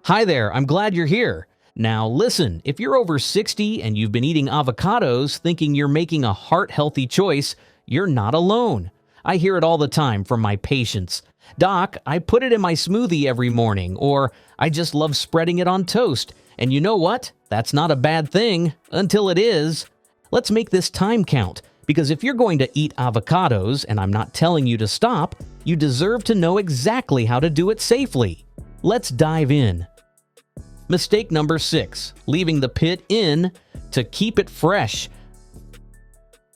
Hi there, I'm glad you're here. Now listen, if you're over 60 and you've been eating avocados thinking you're making a heart-healthy choice, you're not alone. I hear it all the time from my patients. Doc, I put it in my smoothie every morning, or I just love spreading it on toast. And you know what? That's not a bad thing, until it is. Let's make this time count, because if you're going to eat avocados, and I'm not telling you to stop, you deserve to know exactly how to do it safely. Let's dive in. Mistake number 6, leaving the pit in to keep it fresh.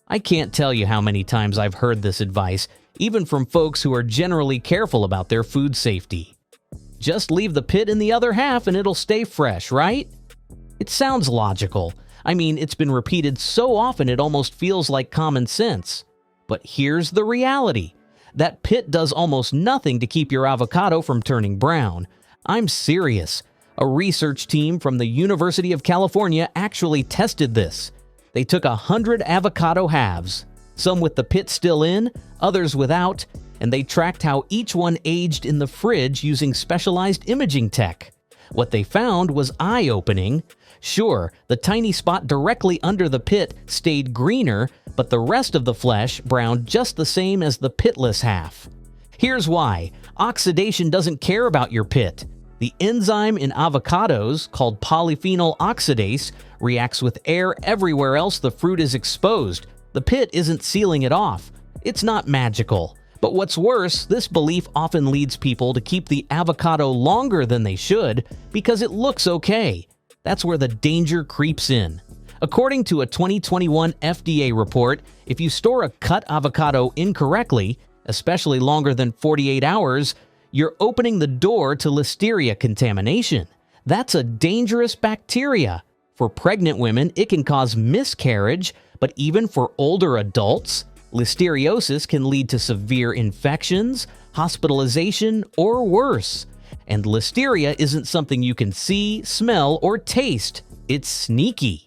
I can't tell you how many times I've heard this advice, even from folks who are generally careful about their food safety. Just leave the pit in the other half and it'll stay fresh, right? It sounds logical. I mean, it's been repeated so often it almost feels like common sense. But here's the reality. That pit does almost nothing to keep your avocado from turning brown. I'm serious. A research team from the University of California actually tested this. They took 100 avocado halves, some with the pit still in, others without, and they tracked how each one aged in the fridge using specialized imaging tech. What they found was eye-opening. Sure, the tiny spot directly under the pit stayed greener, but the rest of the flesh browned just the same as the pitless half. Here's why. Oxidation doesn't care about your pit. The enzyme in avocados, called polyphenol oxidase, reacts with air everywhere else the fruit is exposed. The pit isn't sealing it off. It's not magical. But what's worse, this belief often leads people to keep the avocado longer than they should because it looks okay. That's where the danger creeps in. According to a 2021 FDA report, if you store a cut avocado incorrectly, especially longer than 48 hours, you're opening the door to listeria contamination. That's a dangerous bacteria. For pregnant women, it can cause miscarriage, but even for older adults, listeriosis can lead to severe infections, hospitalization, or worse. And listeria isn't something you can see, smell, or taste. It's sneaky.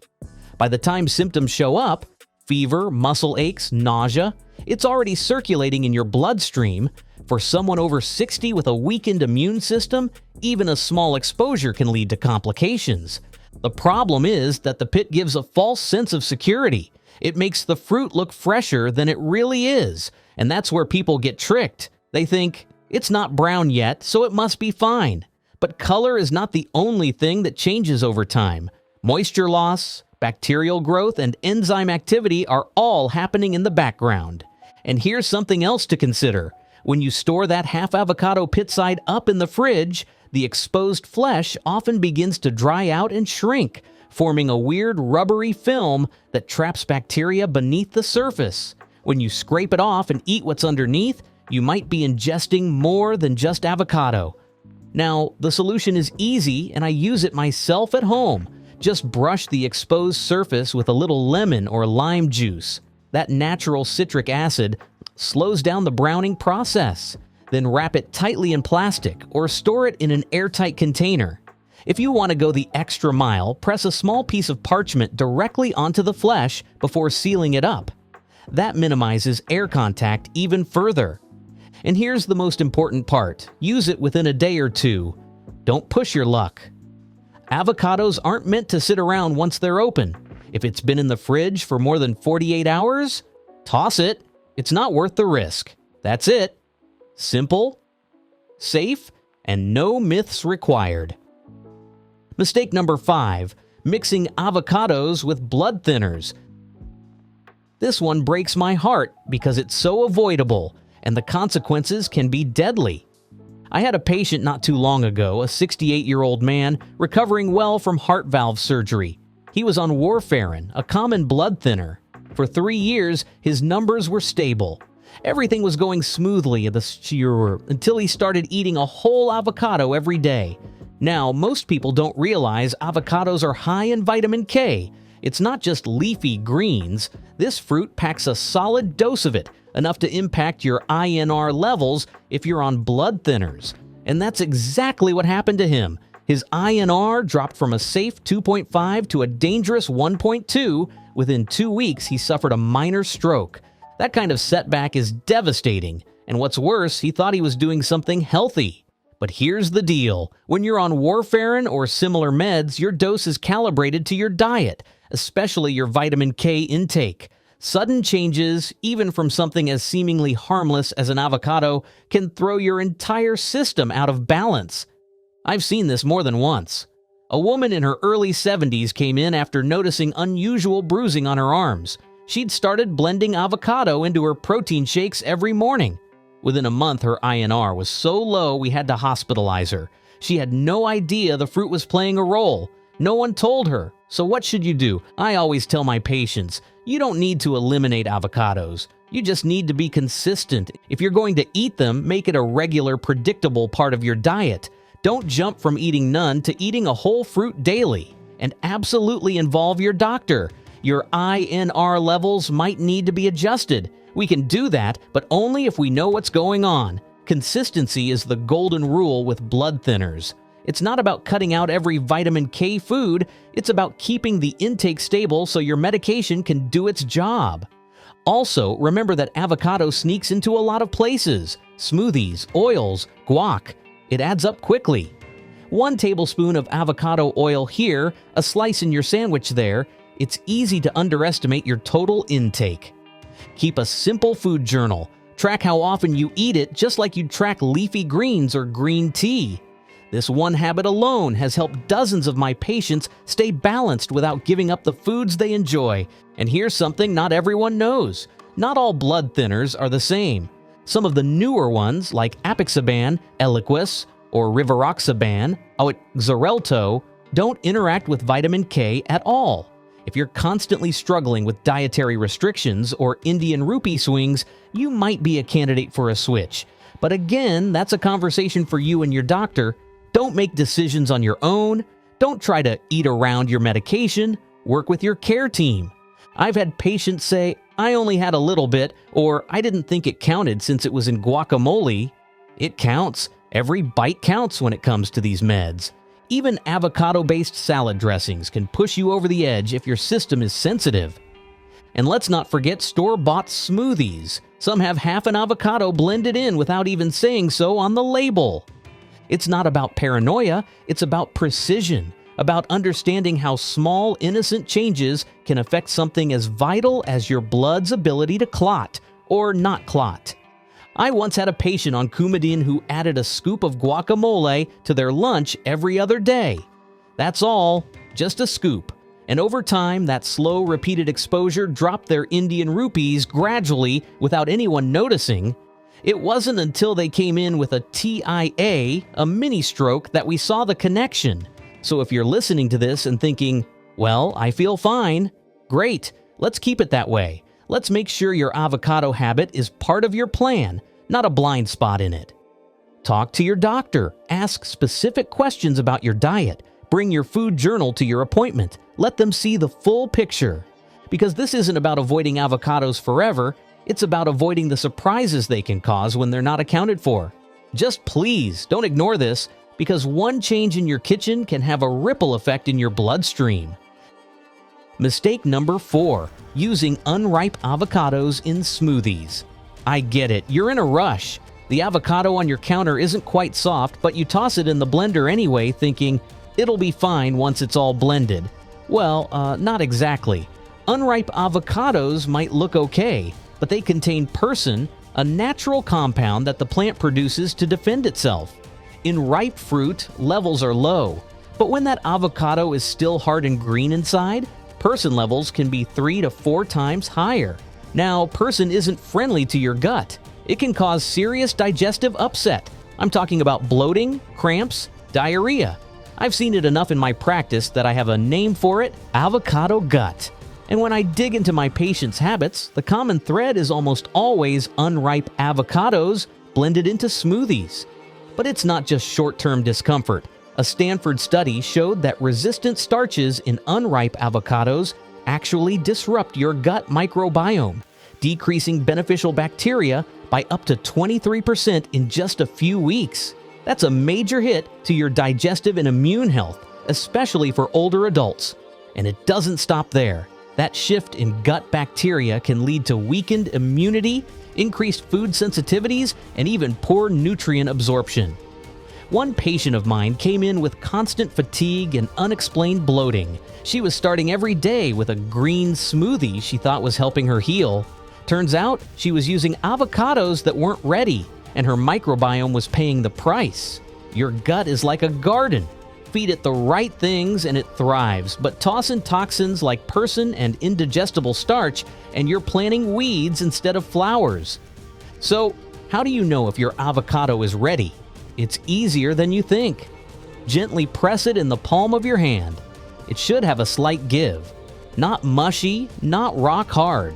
By the time symptoms show up, fever, muscle aches, nausea, it's already circulating in your bloodstream. For someone over 60 with a weakened immune system, even a small exposure can lead to complications. The problem is that the pit gives a false sense of security. It makes the fruit look fresher than it really is, and that's where people get tricked. They think, it's not brown yet, so it must be fine. But color is not the only thing that changes over time. Moisture loss, bacterial growth, and enzyme activity are all happening in the background. And here's something else to consider. When you store that half avocado pit side up in the fridge, the exposed flesh often begins to dry out and shrink, forming a weird rubbery film that traps bacteria beneath the surface. When you scrape it off and eat what's underneath, you might be ingesting more than just avocado. Now, the solution is easy, and I use it myself at home. Just brush the exposed surface with a little lemon or lime juice. That natural citric acid slows down the browning process. Then wrap it tightly in plastic or store it in an airtight container. If you want to go the extra mile, press a small piece of parchment directly onto the flesh before sealing it up. That minimizes air contact even further. And here's the most important part. Use it within a day or two. Don't push your luck. Avocados aren't meant to sit around once they're open. If it's been in the fridge for more than 48 hours, toss it. It's not worth the risk. That's it. Simple, safe, and no myths required. Mistake number 5, mixing avocados with blood thinners. This one breaks my heart because it's so avoidable, and the consequences can be deadly. I had a patient not too long ago, a 68-year-old man recovering well from heart valve surgery. He was on warfarin, a common blood thinner. For 3 years, his numbers were stable. Everything was going smoothly until he started eating a whole avocado every day. Now, most people don't realize avocados are high in vitamin K. It's not just leafy greens. This fruit packs a solid dose of it, enough to impact your INR levels if you're on blood thinners. And that's exactly what happened to him. His INR dropped from a safe 2.5 to a dangerous 1.2. Within 2 weeks, he suffered a minor stroke. That kind of setback is devastating. And what's worse, he thought he was doing something healthy. But here's the deal. When you're on warfarin or similar meds, your dose is calibrated to your diet, especially your vitamin K intake. Sudden changes, even from something as seemingly harmless as an avocado, can throw your entire system out of balance. I've seen this more than once. A woman in her early 70s came in after noticing unusual bruising on her arms. She'd started blending avocado into her protein shakes every morning. Within a month, her INR was so low we had to hospitalize her. She had no idea the fruit was playing a role. No one told her. So what should you do? I always tell my patients, you don't need to eliminate avocados. You just need to be consistent. If you're going to eat them, make it a regular, predictable part of your diet. Don't jump from eating none to eating a whole fruit daily. And absolutely involve your doctor. Your INR levels might need to be adjusted. We can do that, but only if we know what's going on. Consistency is the golden rule with blood thinners. It's not about cutting out every vitamin K food, it's about keeping the intake stable so your medication can do its job. Also, remember that avocado sneaks into a lot of places: smoothies, oils, guac. It adds up quickly. 1 tablespoon of avocado oil here, a slice in your sandwich there. It's easy to underestimate your total intake. Keep a simple food journal. Track how often you eat it, just like you'd track leafy greens or green tea. This one habit alone has helped dozens of my patients stay balanced without giving up the foods they enjoy. And here's something not everyone knows. Not all blood thinners are the same. Some of the newer ones, like apixaban, Eliquis, or rivaroxaban, Xarelto, don't interact with vitamin K at all. If you're constantly struggling with dietary restrictions or Indian rupee swings, you might be a candidate for a switch. But again, that's a conversation for you and your doctor. Don't make decisions on your own. Don't try to eat around your medication. Work with your care team. I've had patients say, I only had a little bit, or I didn't think it counted since it was in guacamole. It counts. Every bite counts when it comes to these meds. Even avocado-based salad dressings can push you over the edge if your system is sensitive. And let's not forget store-bought smoothies. Some have half an avocado blended in without even saying so on the label. It's not about paranoia, it's about precision, about understanding how small, innocent changes can affect something as vital as your blood's ability to clot, or not clot. I once had a patient on Coumadin who added a scoop of guacamole to their lunch every other day. That's all, just a scoop. And over time, that slow, repeated exposure dropped their Indian rupees gradually without anyone noticing. It wasn't until they came in with a TIA, a mini stroke, that we saw the connection. So if you're listening to this and thinking, well, I feel fine, great, let's keep it that way. Let's make sure your avocado habit is part of your plan, not a blind spot in it. Talk to your doctor. Ask specific questions about your diet. Bring your food journal to your appointment. Let them see the full picture. Because this isn't about avoiding avocados forever. It's about avoiding the surprises they can cause when they're not accounted for. Just please don't ignore this, because one change in your kitchen can have a ripple effect in your bloodstream. Mistake number 4, using unripe avocados in smoothies. I get it, you're in a rush. The avocado on your counter isn't quite soft, but you toss it in the blender anyway, thinking it'll be fine once it's all blended. Well, not exactly. Unripe avocados might look okay, but they contain persin, a natural compound that the plant produces to defend itself. In ripe fruit, levels are low, but when that avocado is still hard and green inside, persin levels can be 3 to 4 times higher. Now, persin isn't friendly to your gut. It can cause serious digestive upset. I'm talking about bloating, cramps, diarrhea. I've seen it enough in my practice that I have a name for it: avocado gut. And when I dig into my patients' habits, the common thread is almost always unripe avocados blended into smoothies. But it's not just short-term discomfort. A Stanford study showed that resistant starches in unripe avocados actually disrupt your gut microbiome, decreasing beneficial bacteria by up to 23% in just a few weeks. That's a major hit to your digestive and immune health, especially for older adults. And it doesn't stop there. That shift in gut bacteria can lead to weakened immunity, increased food sensitivities, and even poor nutrient absorption. One patient of mine came in with constant fatigue and unexplained bloating. She was starting every day with a green smoothie she thought was helping her heal. Turns out she was using avocados that weren't ready, and her microbiome was paying the price. Your gut is like a garden. Feed it the right things and it thrives, but toss in toxins like persin and indigestible starch, and you're planting weeds instead of flowers. So, how do you know if your avocado is ready? It's easier than you think. Gently press it in the palm of your hand. It should have a slight give. Not mushy, not rock hard.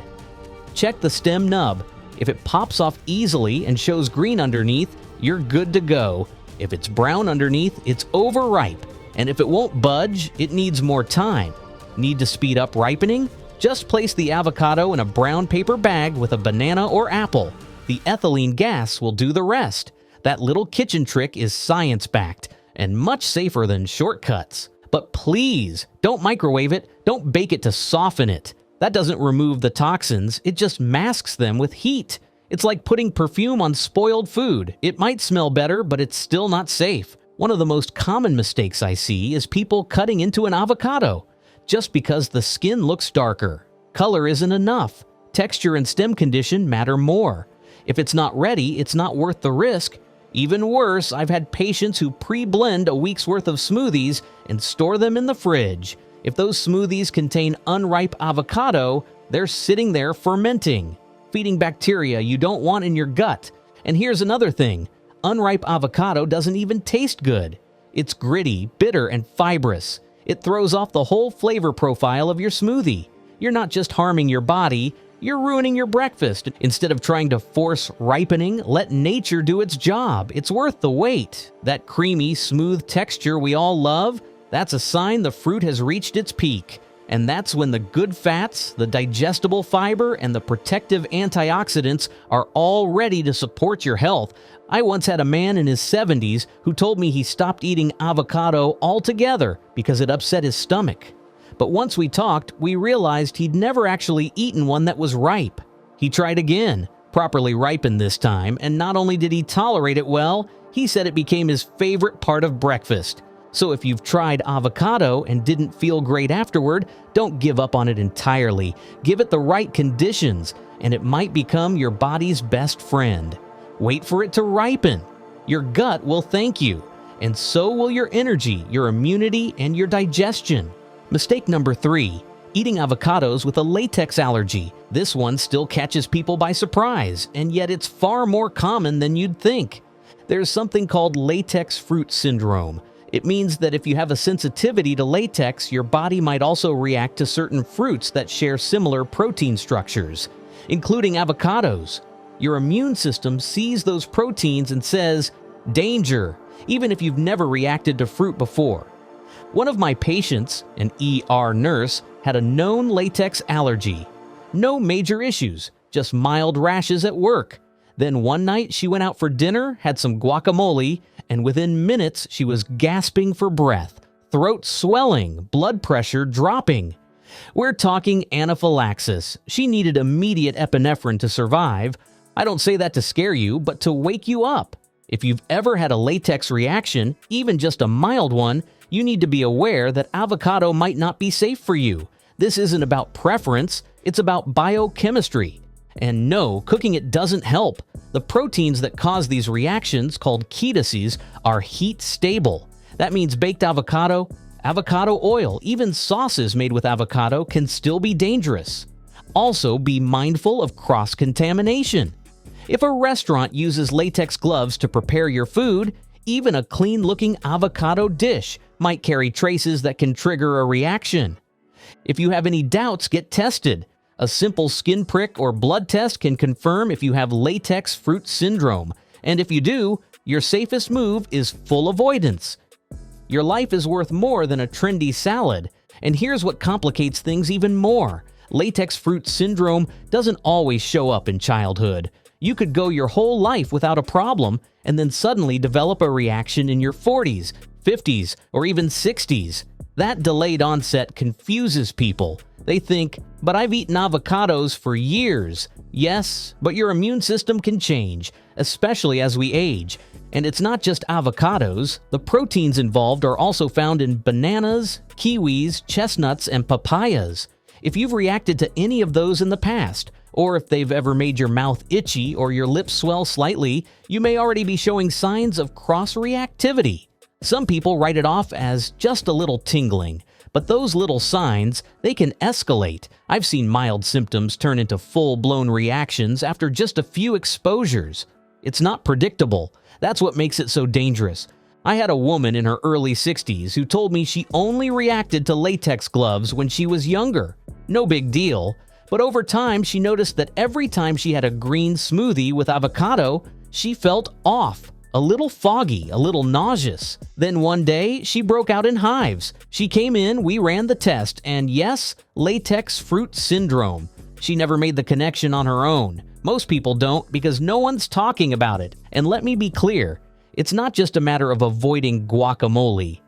Check the stem nub. If it pops off easily and shows green underneath, you're good to go. If it's brown underneath, it's overripe. And if it won't budge, it needs more time. Need to speed up ripening? Just place the avocado in a brown paper bag with a banana or apple. The ethylene gas will do the rest. That little kitchen trick is science-backed and much safer than shortcuts. But please, don't microwave it, don't bake it to soften it. That doesn't remove the toxins, it just masks them with heat. It's like putting perfume on spoiled food. It might smell better, but it's still not safe. One of the most common mistakes I see is people cutting into an avocado just because the skin looks darker. Color isn't enough. Texture and stem condition matter more. If it's not ready, it's not worth the risk. Even worse, I've had patients who pre-blend a week's worth of smoothies and store them in the fridge. If those smoothies contain unripe avocado, they're sitting there fermenting, feeding bacteria you don't want in your gut. And here's another thing. Unripe avocado doesn't even taste good. It's gritty, bitter, and fibrous. It throws off the whole flavor profile of your smoothie. You're not just harming your body, you're ruining your breakfast. Instead of trying to force ripening, let nature do its job. It's worth the wait. That creamy, smooth texture we all love, that's a sign the fruit has reached its peak. And that's when the good fats, the digestible fiber, and the protective antioxidants are all ready to support your health. I once had a man in his 70s who told me he stopped eating avocado altogether because it upset his stomach. But once we talked, we realized he'd never actually eaten one that was ripe. He tried again, properly ripened this time, and not only did he tolerate it well, he said it became his favorite part of breakfast. So if you've tried avocado and didn't feel great afterward, don't give up on it entirely. Give it the right conditions, and it might become your body's best friend. Wait for it to ripen. Your gut will thank you, and so will your energy, your immunity, and your digestion. Mistake number 3, eating avocados with a latex allergy. This one still catches people by surprise, and yet it's far more common than you'd think. There's something called latex fruit syndrome. It means that if you have a sensitivity to latex, your body might also react to certain fruits that share similar protein structures, including avocados. Your immune system sees those proteins and says, "Danger," even if you've never reacted to fruit before. One of my patients, an ER nurse, had a known latex allergy. No major issues, just mild rashes at work. Then one night she went out for dinner, had some guacamole, and within minutes she was gasping for breath, throat swelling, blood pressure dropping. We're talking anaphylaxis. She needed immediate epinephrine to survive. I don't say that to scare you, but to wake you up. If you've ever had a latex reaction, even just a mild one, you need to be aware that avocado might not be safe for you. This isn't about preference, it's about biochemistry. And no, cooking it doesn't help. The proteins that cause these reactions, called ketoases, are heat stable. That means baked avocado, avocado oil, even sauces made with avocado can still be dangerous. Also, be mindful of cross-contamination. If a restaurant uses latex gloves to prepare your food, even a clean-looking avocado dish might carry traces that can trigger a reaction. If you have any doubts, get tested. A simple skin prick or blood test can confirm if you have latex fruit syndrome. And if you do, your safest move is full avoidance. Your life is worth more than a trendy salad. And here's what complicates things even more. Latex fruit syndrome doesn't always show up in childhood. You could go your whole life without a problem and then suddenly develop a reaction in your 40s, 50s, or even 60s. That delayed onset confuses people. They think, but I've eaten avocados for years. Yes, but your immune system can change, especially as we age. And it's not just avocados. The proteins involved are also found in bananas, kiwis, chestnuts, and papayas. If you've reacted to any of those in the past, or if they've ever made your mouth itchy or your lips swell slightly, you may already be showing signs of cross-reactivity. Some people write it off as just a little tingling, but those little signs, they can escalate. I've seen mild symptoms turn into full-blown reactions after just a few exposures. It's not predictable. That's what makes it so dangerous. I had a woman in her early 60s who told me she only reacted to latex gloves when she was younger. No big deal. But over time, she noticed that every time she had a green smoothie with avocado, she felt off, a little foggy, a little nauseous. Then one day, she broke out in hives. She came in, we ran the test, and yes, latex fruit syndrome. She never made the connection on her own. Most people don't because no one's talking about it. And let me be clear, it's not just a matter of avoiding guacamole.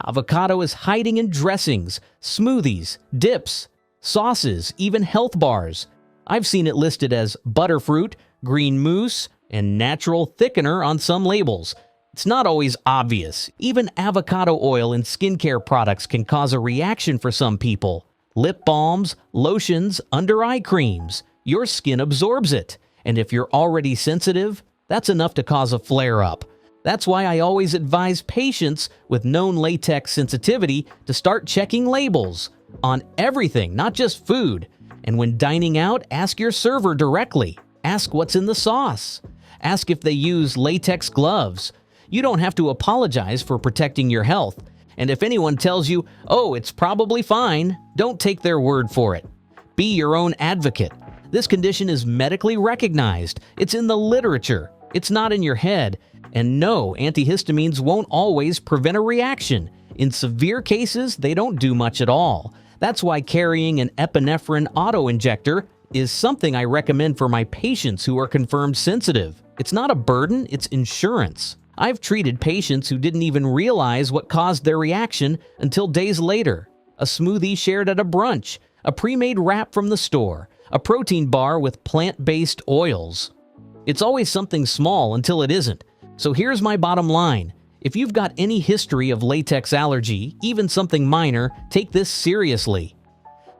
Avocado is hiding in dressings, smoothies, dips, sauces, even health bars. I've seen it listed as butterfruit, green mousse, and natural thickener on some labels. It's not always obvious. Even avocado oil in skincare products can cause a reaction for some people. Lip balms, lotions, under-eye creams. Your skin absorbs it. And if you're already sensitive, that's enough to cause a flare-up. That's why I always advise patients with known latex sensitivity to start checking labels on everything, not just food. And when dining out, ask your server directly. Ask what's in the sauce. Ask if they use latex gloves. You don't have to apologize for protecting your health. And if anyone tells you, oh, it's probably fine, don't take their word for it. Be your own advocate. This condition is medically recognized. It's in the literature. It's not in your head. And no, antihistamines won't always prevent a reaction. In severe cases, they don't do much at all. That's why carrying an epinephrine auto-injector is something I recommend for my patients who are confirmed sensitive. It's not a burden, it's insurance. I've treated patients who didn't even realize what caused their reaction until days later. A smoothie shared at a brunch, a pre-made wrap from the store, a protein bar with plant-based oils. It's always something small until it isn't. So here's my bottom line. If you've got any history of latex allergy, even something minor, take this seriously.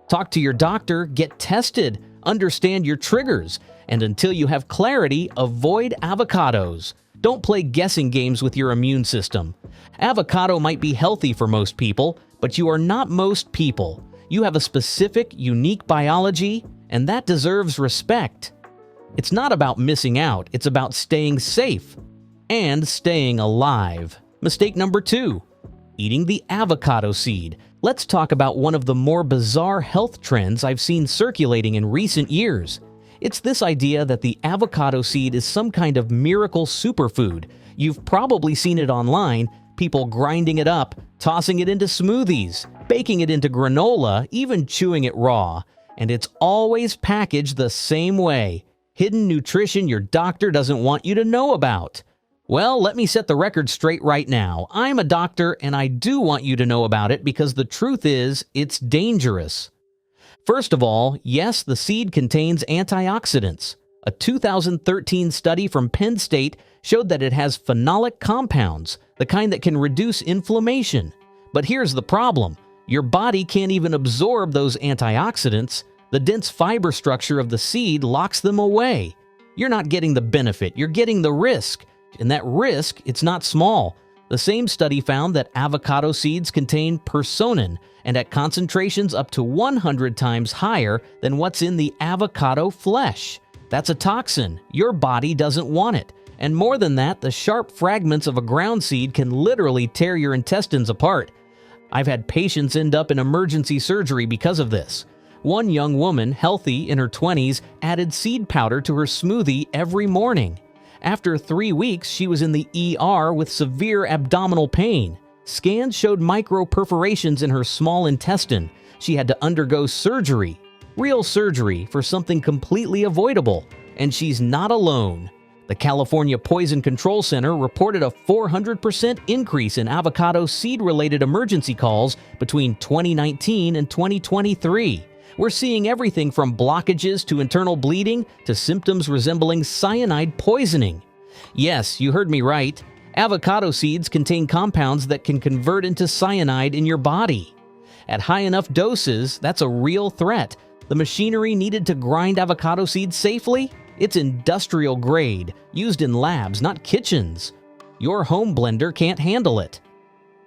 Talk to your doctor, get tested, understand your triggers, and until you have clarity, avoid avocados. Don't play guessing games with your immune system. Avocado might be healthy for most people, but you are not most people. You have a specific, unique biology, and that deserves respect. It's not about missing out, it's about staying safe and staying alive. Mistake number 2, eating the avocado seed. Let's talk about one of the more bizarre health trends I've seen circulating in recent years. It's this idea that the avocado seed is some kind of miracle superfood. You've probably seen it online, people grinding it up, tossing it into smoothies, baking it into granola, even chewing it raw. And it's always packaged the same way. Hidden nutrition your doctor doesn't want you to know about. Well, let me set the record straight right now. I'm a doctor and I do want you to know about it because the truth is, it's dangerous. First of all, yes, the seed contains antioxidants. A 2013 study from Penn State showed that it has phenolic compounds, the kind that can reduce inflammation. But here's the problem. Your body can't even absorb those antioxidants. The dense fiber structure of the seed locks them away. You're not getting the benefit, you're getting the risk. And that risk, it's not small. The same study found that avocado seeds contain personin, and at concentrations up to 100 times higher than what's in the avocado flesh. That's a toxin. Your body doesn't want it. And more than that, the sharp fragments of a ground seed can literally tear your intestines apart. I've had patients end up in emergency surgery because of this. One young woman, healthy in her 20s, added seed powder to her smoothie every morning. After 3 weeks, she was in the ER with severe abdominal pain. Scans showed microperforations in her small intestine. She had to undergo surgery. Real surgery for something completely avoidable. And she's not alone. The California Poison Control Center reported a 400% increase in avocado seed-related emergency calls between 2019 and 2023. We're seeing everything from blockages to internal bleeding to symptoms resembling cyanide poisoning. Yes, you heard me right. Avocado seeds contain compounds that can convert into cyanide in your body. At high enough doses, that's a real threat. The machinery needed to grind avocado seeds safely? It's industrial grade, used in labs, not kitchens. Your home blender can't handle it.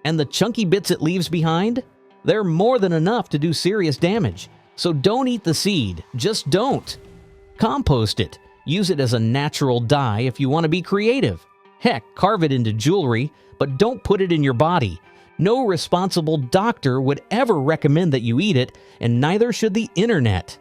And the chunky bits it leaves behind? They're more than enough to do serious damage. So don't eat the seed, just don't. Compost it. Use it as a natural dye if you want to be creative. Heck, carve it into jewelry, but don't put it in your body. No responsible doctor would ever recommend that you eat it, and neither should the internet.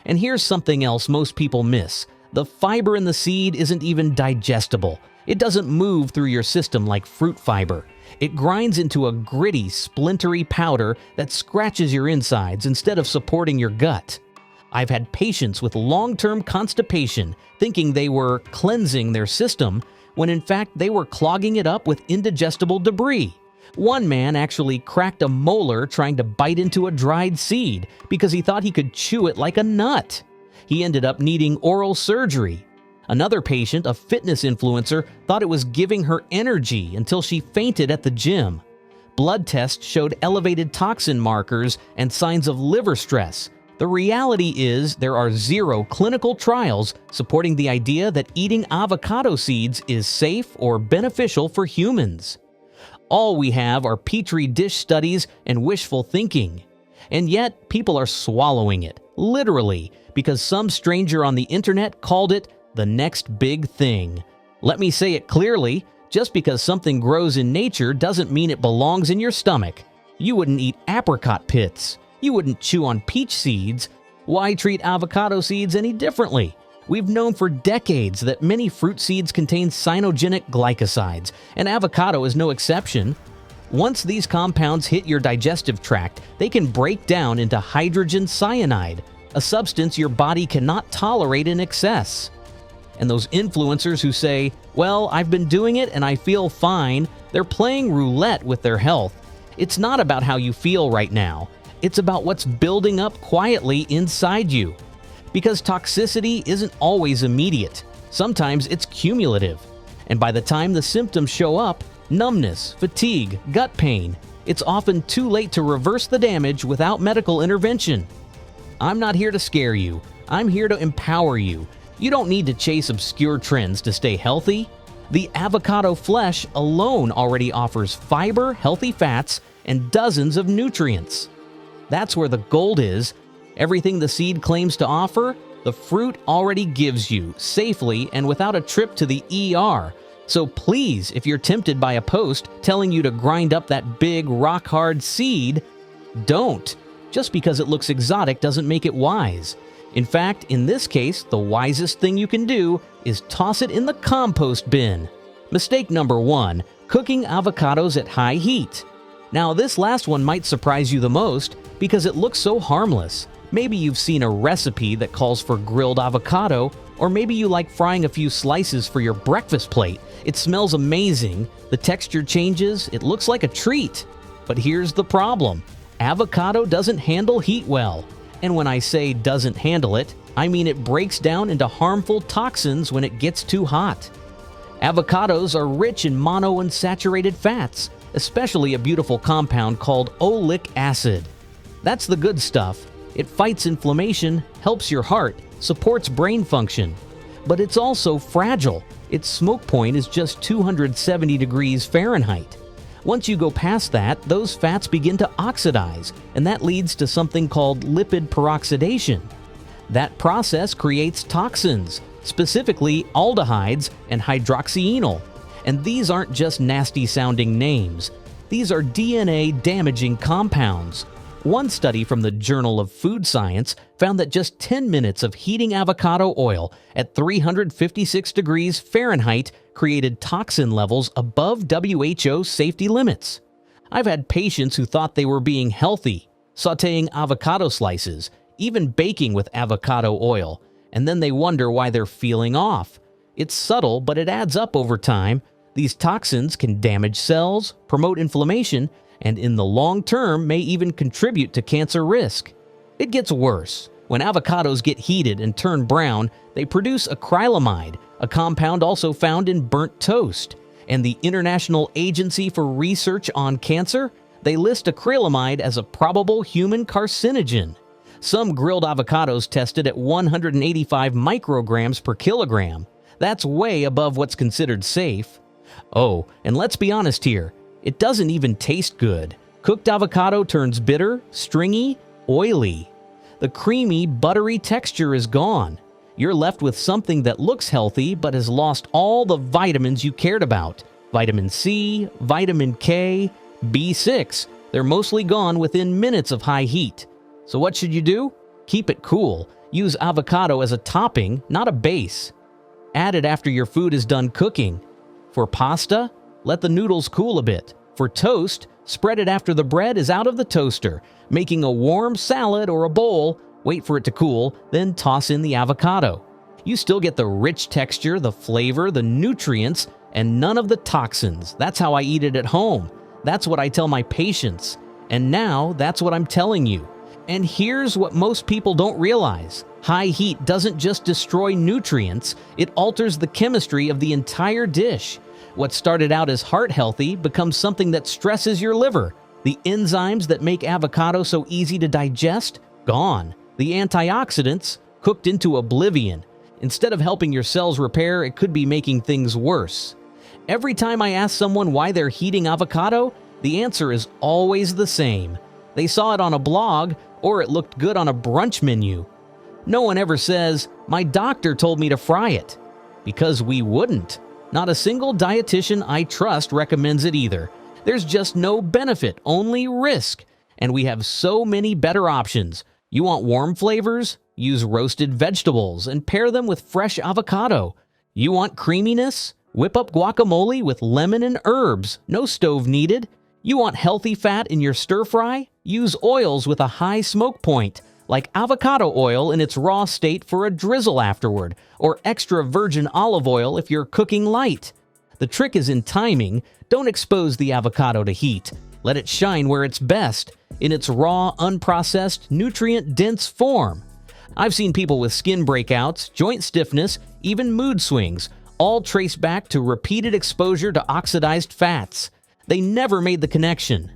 And here's something else most people miss. The fiber in the seed isn't even digestible. It doesn't move through your system like fruit fiber. It grinds into a gritty, splintery powder that scratches your insides instead of supporting your gut. I've had patients with long-term constipation thinking they were cleansing their system when in fact they were clogging it up with indigestible debris. One man actually cracked a molar trying to bite into a dried seed because he thought he could chew it like a nut. He ended up needing oral surgery. Another patient, a fitness influencer, thought it was giving her energy until she fainted at the gym. Blood tests showed elevated toxin markers and signs of liver stress. The reality is there are 0 clinical trials supporting the idea that eating avocado seeds is safe or beneficial for humans. All we have are petri dish studies and wishful thinking. And yet, people are swallowing it, literally, because some stranger on the internet called it the next big thing. Let me say it clearly, just because something grows in nature doesn't mean it belongs in your stomach. You wouldn't eat apricot pits. You wouldn't chew on peach seeds. Why treat avocado seeds any differently? We've known for decades that many fruit seeds contain cyanogenic glycosides, and avocado is no exception. Once these compounds hit your digestive tract, they can break down into hydrogen cyanide, a substance your body cannot tolerate in excess. And those influencers who say, well, I've been doing it and I feel fine, they're playing roulette with their health. It's not about how you feel right now. It's about what's building up quietly inside you. Because toxicity isn't always immediate. Sometimes it's cumulative. And by the time the symptoms show up, numbness, fatigue, gut pain, it's often too late to reverse the damage without medical intervention. I'm not here to scare you. I'm here to empower you. You don't need to chase obscure trends to stay healthy. The avocado flesh alone already offers fiber, healthy fats, and dozens of nutrients. That's where the gold is. Everything the seed claims to offer, the fruit already gives you, safely and without a trip to the ER. So please, if you're tempted by a post telling you to grind up that big, rock-hard seed, don't. Just because it looks exotic doesn't make it wise. In fact, in this case, the wisest thing you can do is toss it in the compost bin. Mistake number 1, cooking avocados at high heat. Now, this last one might surprise you the most because it looks so harmless. Maybe you've seen a recipe that calls for grilled avocado, or maybe you like frying a few slices for your breakfast plate. It smells amazing, the texture changes, it looks like a treat. But here's the problem. Avocado doesn't handle heat well. And when I say doesn't handle it, I mean it breaks down into harmful toxins when it gets too hot. Avocados are rich in monounsaturated fats, especially a beautiful compound called oleic acid. That's the good stuff. It fights inflammation, helps your heart, supports brain function. But it's also fragile. Its smoke point is just 270 degrees Fahrenheit. Once you go past that, those fats begin to oxidize, and that leads to something called lipid peroxidation. That process creates toxins, specifically aldehydes and hydroxyenol. And these aren't just nasty-sounding names. These are DNA-damaging compounds. One study from the Journal of Food Science found that just 10 minutes of heating avocado oil at 356 degrees Fahrenheit created toxin levels above WHO safety limits. I've had patients who thought they were being healthy, sautéing avocado slices, even baking with avocado oil, and then they wonder why they're feeling off. It's subtle, but it adds up over time. These toxins can damage cells, promote inflammation, and in the long term may even contribute to cancer risk. It gets worse. When avocados get heated and turn brown, they produce acrylamide, a compound also found in burnt toast. And the International Agency for Research on Cancer, they list acrylamide as a probable human carcinogen. Some grilled avocados tested at 185 micrograms per kilogram. That's way above what's considered safe. Oh, and let's be honest here, it doesn't even taste good. Cooked avocado turns bitter, stringy, oily. The creamy, buttery texture is gone. You're left with something that looks healthy but has lost all the vitamins you cared about. Vitamin C, vitamin K, B6. They're mostly gone within minutes of high heat. So what should you do? Keep it cool. Use avocado as a topping, not a base. Add it after your food is done cooking. For pasta, let the noodles cool a bit. For toast, spread it after the bread is out of the toaster. Making a warm salad or a bowl, wait for it to cool, then toss in the avocado. You still get the rich texture, the flavor, the nutrients, and none of the toxins. That's how I eat it at home. That's what I tell my patients. And now, that's what I'm telling you. And here's what most people don't realize. High heat doesn't just destroy nutrients, it alters the chemistry of the entire dish. What started out as heart healthy becomes something that stresses your liver. The enzymes that make avocado so easy to digest, gone. The antioxidants, cooked into oblivion. Instead of helping your cells repair, it could be making things worse. Every time I ask someone why they're heating avocado, the answer is always the same. They saw it on a blog, or it looked good on a brunch menu. No one ever says, "My doctor told me to fry it." Because we wouldn't. Not a single dietitian I trust recommends it either. There's just no benefit, only risk. And we have so many better options. You want warm flavors? Use roasted vegetables and pair them with fresh avocado. You want creaminess? Whip up guacamole with lemon and herbs. No stove needed. You want healthy fat in your stir-fry? Use oils with a high smoke point, like avocado oil in its raw state for a drizzle afterward, or extra virgin olive oil if you're cooking light. The trick is in timing. Don't expose the avocado to heat. Let it shine where it's best, in its raw, unprocessed, nutrient-dense form. I've seen people with skin breakouts, joint stiffness, even mood swings, all traced back to repeated exposure to oxidized fats. They never made the connection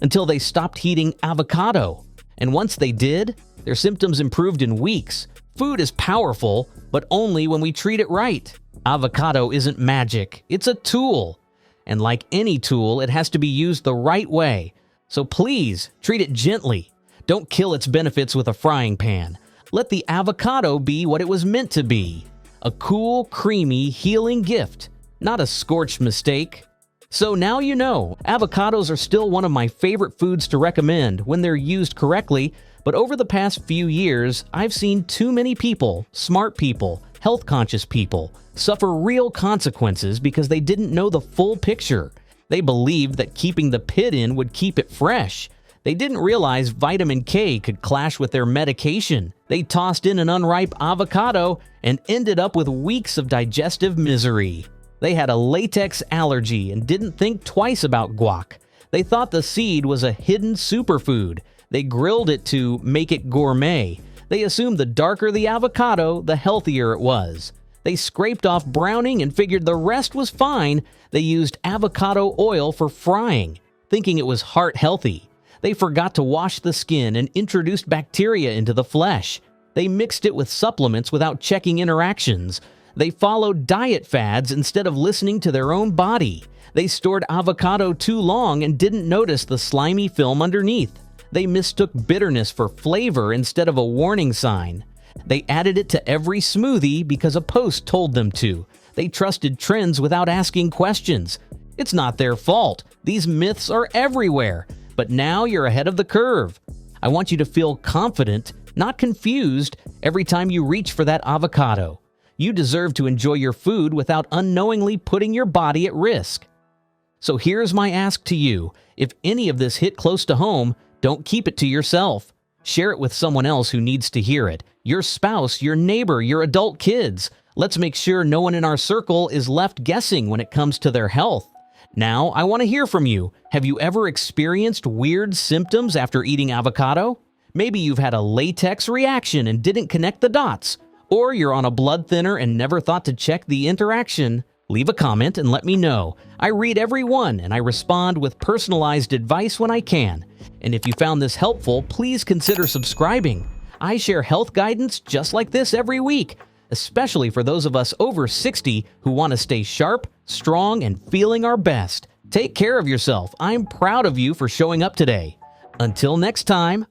until they stopped heating avocado. And once they did, their symptoms improved in weeks. Food is powerful, but only when we treat it right. Avocado isn't magic, it's a tool. And like any tool, it has to be used the right way. So please, treat it gently. Don't kill its benefits with a frying pan. Let the avocado be what it was meant to be. A cool, creamy, healing gift, not a scorched mistake. So now you know, avocados are still one of my favorite foods to recommend when they're used correctly, but over the past few years, I've seen too many people, smart people, health-conscious people, suffer real consequences because they didn't know the full picture. They believed that keeping the pit in would keep it fresh. They didn't realize vitamin K could clash with their medication. They tossed in an unripe avocado and ended up with weeks of digestive misery. They had a latex allergy and didn't think twice about guac. They thought the seed was a hidden superfood. They grilled it to make it gourmet. They assumed the darker the avocado, the healthier it was. They scraped off browning and figured the rest was fine. They used avocado oil for frying, thinking it was heart healthy. They forgot to wash the skin and introduced bacteria into the flesh. They mixed it with supplements without checking interactions. They followed diet fads instead of listening to their own body. They stored avocado too long and didn't notice the slimy film underneath. They mistook bitterness for flavor instead of a warning sign. They added it to every smoothie because a post told them to. They trusted trends without asking questions. It's not their fault. These myths are everywhere. But now you're ahead of the curve. I want you to feel confident, not confused, every time you reach for that avocado. You deserve to enjoy your food without unknowingly putting your body at risk. So here's my ask to you. If any of this hit close to home, don't keep it to yourself. Share it with someone else who needs to hear it. Your spouse, your neighbor, your adult kids. Let's make sure no one in our circle is left guessing when it comes to their health. Now, I want to hear from you. Have you ever experienced weird symptoms after eating avocado? Maybe you've had a latex reaction and didn't connect the dots. Or you're on a blood thinner and never thought to check the interaction. Leave a comment and let me know. I read every one and I respond with personalized advice when I can. And if you found this helpful, please consider subscribing. I share health guidance just like this every week, especially for those of us over 60 who want to stay sharp, strong, and feeling our best. Take care of yourself. I'm proud of you for showing up today. Until next time,